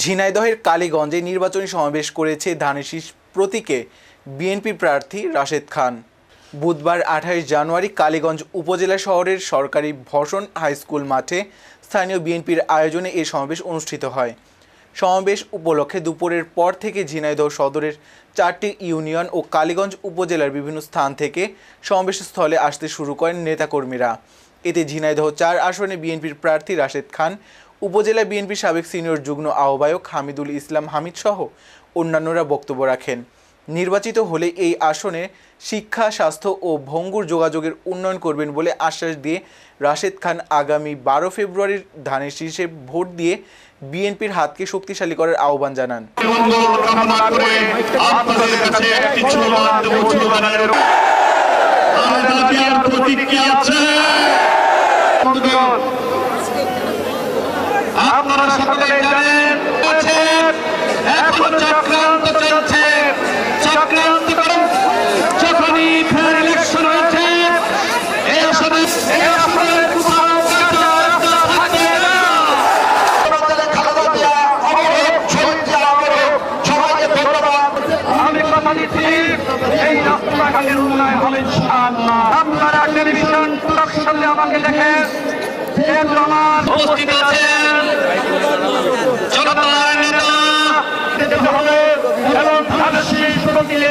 ঝিনাইদহের কালীগঞ্জে নির্বাচনী সমাবেশ করেছে ধানের প্রতীকে বিএনপি প্রার্থী রাশেদ খান। বুধবার 28 জানুয়ারি কালীগঞ্জ উপজেলা শহরের সরকারি ভষণ হাইস্কুল মাঠে স্থানীয় বিএনপির আয়োজনে এই সমাবেশ অনুষ্ঠিত হয়। সমাবেশ উপলক্ষে দুপুরের পর থেকে ঝিনাইদহ সদরের 4টি ইউনিয়ন ও কালীগঞ্জ উপজেলার বিভিন্ন স্থান থেকে সমাবেশস্থলে আসতে শুরু করেন নেতাকর্মীরা। এতে ঝিনাইদহ 4 আসনে বিএনপির প্রার্থী রাশেদ খান, উপজেলা বিএনপির সাবেক সিনিয়র যুগ্ম আহ্বায়ক হামিদুল ইসলাম হামিদ সহ অন্যান্যরা বক্তব্য রাখেন। নির্বাচিত হলে এই আসনে শিক্ষা, স্বাস্থ্য ও ভঙ্গুর যোগাযোগের উন্নয়ন করবেন বলে আশ্বাস দিয়ে রাশেদ খান আগামী 12 ফেব্রুয়ারির ধানের শীষে ভোট দিয়ে বিএনপির হাতকে শক্তিশালী করার আহ্বান জানান। আপনারা সকলে জানেন এখন চক্রান্ত চলছে, চক্রান্ত করে যখনই ফের ইলেকশন হয়েছে এই আসলে আমি কথা দিচ্ছি এই রাস্তাঘাটের উন্নয়ন হবে ইনশাআল্লাহ। আপনারা টেলিভিশন প্রোডাকশনে আমাকে দেখেন উপস্থিত আছেন জনতার নেতা এবং ধানের শীষ প্রতীকে